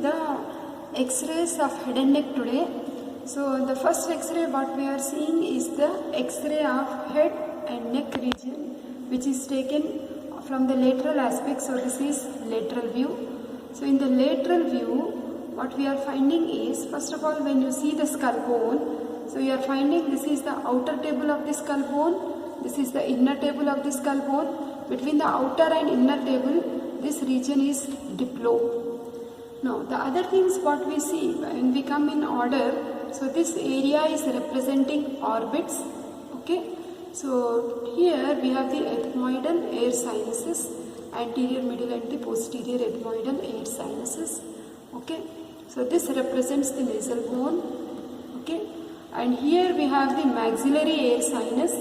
the X-rays of head and neck today. So the first X-ray what we are seeing is the X-ray of head and neck region, which is taken from the lateral aspect. So this is lateral view. So in the lateral view, what we are finding is, first of all, when you see the skull bone, so you are finding this is the outer table of the skull bone, this is the inner table of the skull bone. Between the outer and inner table, this region is diplo. Now the other things what we see when we come in order, so this area is representing orbits. Okay, so here we have the ethmoidal air sinuses, anterior, middle and the posterior ethmoidal air sinuses. Okay, so this represents the nasal bone. Okay, and here we have the maxillary air sinus.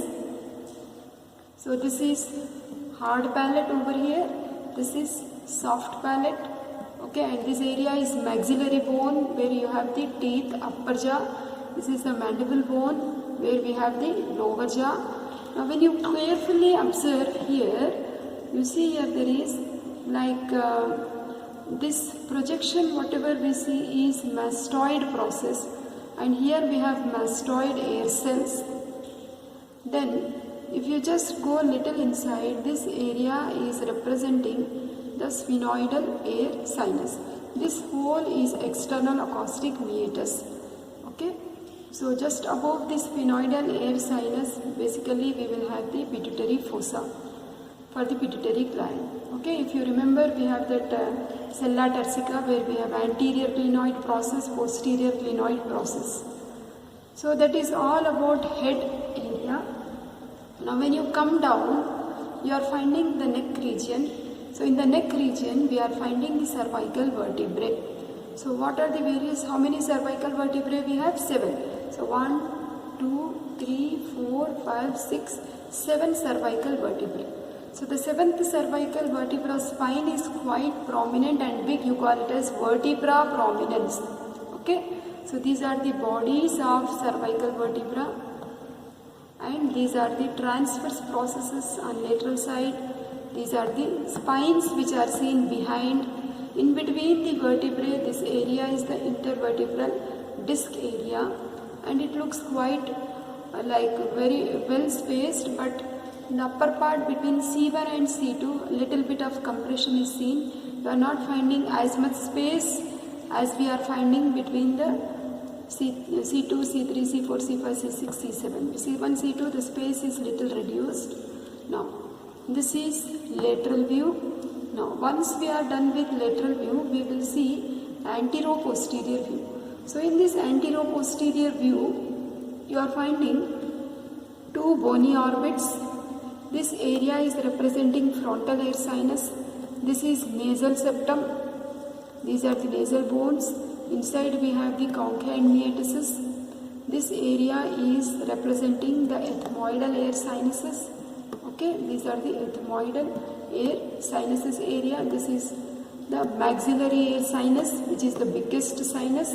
So this is hard palate over here, this is soft palate. Okay, and this area is maxillary bone where you have the teeth, upper jaw. This is the mandible bone where we have the lower jaw. Now when you carefully observe here, you see here there is like this projection, whatever we see is mastoid process, and here we have mastoid air cells. Then if you just go a little inside, this area is representing the sphenoidal air sinus. This hole is external acoustic meatus. Okay, so just above this sphenoidal air sinus, basically we will have the pituitary fossa for the pituitary gland. Okay, if you remember, we have that sella turcica where we have anterior glenoid process, posterior glenoid process. So that is all about head area. Now when you come down, you are finding the neck region. So in the neck region, we are finding the cervical vertebrae. So what are the various, how many cervical vertebrae we have? 7. So 1, 2, 3, 4, 5, 6, 7 cervical vertebrae. So the 7th cervical vertebra spine is quite prominent and big. You call it as vertebra prominens. Okay. So these are the bodies of cervical vertebra. And these are the transverse processes on lateral side. These are the spines which are seen behind. In between the vertebrae, this area is the intervertebral disc area, and it looks quite like very well spaced, but in the upper part between C1 and C2, a little bit of compression is seen. You are not finding as much space as we are finding between the C2, C3, C4, C5, C6, C7. C1, C2, the space is little reduced. Now, this is lateral view. Now, once we are done with lateral view, we will see antero-posterior view. So, in this antero-posterior view, you are finding two bony orbits. This area is representing frontal air sinus. This is nasal septum. These are the nasal bones. Inside we have the concha and meatus. This area is representing the ethmoidal air sinuses. Okay, these are the ethmoidal air sinuses area. This is the maxillary air sinus, which is the biggest sinus.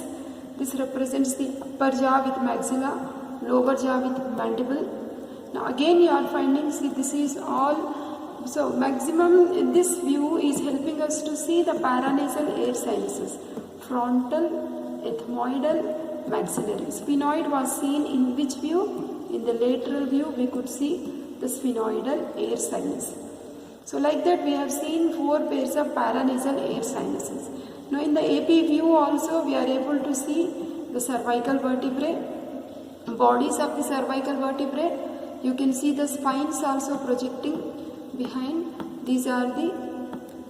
This represents the upper jaw with maxilla, lower jaw with mandible. Now again you are finding, see, this is all, so maximum this view is helping us to see the paranasal air sinuses. Frontal, ethmoidal, maxillary. Sphenoid was seen in which view? In the lateral view we could see the sphenoidal air sinus. So like that we have seen 4 pairs of paranasal air sinuses. Now in the AP view also we are able to see the cervical vertebrae, bodies of the cervical vertebrae. You can see the spines also projecting behind. These are the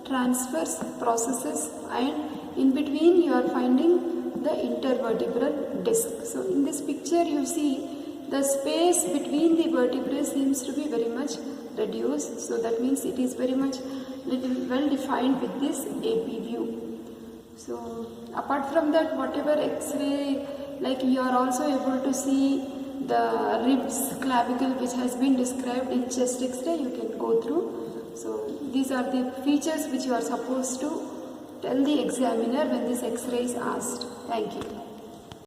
transverse processes, and in between you are finding the intervertebral disc. So in this picture you see the space between the vertebrae seems to be very much reduced. So that means it is very much well defined with this AP view. So apart from that, whatever X-ray, like you are also able to see the ribs, clavicle, which has been described in chest X-ray, you can go through. So these are the features which you are supposed to tell the examiner when this X-ray is asked. Thank you.